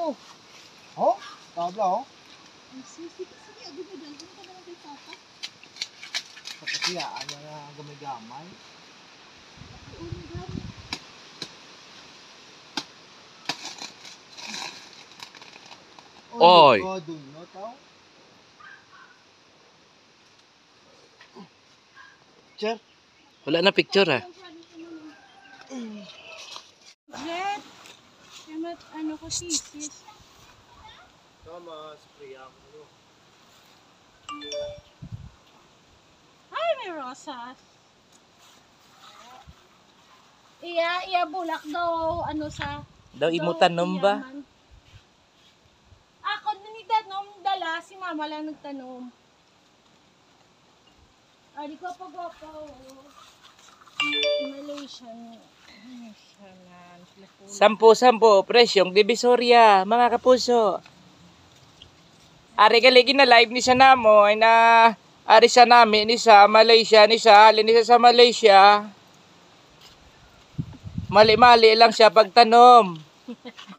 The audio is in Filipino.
mo. Oh, tabla oh. Sige, agad na dyan. Ano ka naman kay Papa? Kapatiyaan niya na gamay-gamay. Oy! Dunot tao. Sir, Wala na picture ah. Jet! Ano ko thesis? tama, spray ako. Ay, may rosas. Iya bulak daw, ano sa... Daw imutanom ba? iyaman. Ako ni tanom dala, si mama lang nagtanom. Di ko pa gwapo. Malaysian. Sampo, presyong Divisoria, mga kapuso. Ari kaligi na live ni sa namo ay na ari sa namin ni sa Malaysia ni sa alin ni sa Malaysia. Mali-mali lang siya pagtanom.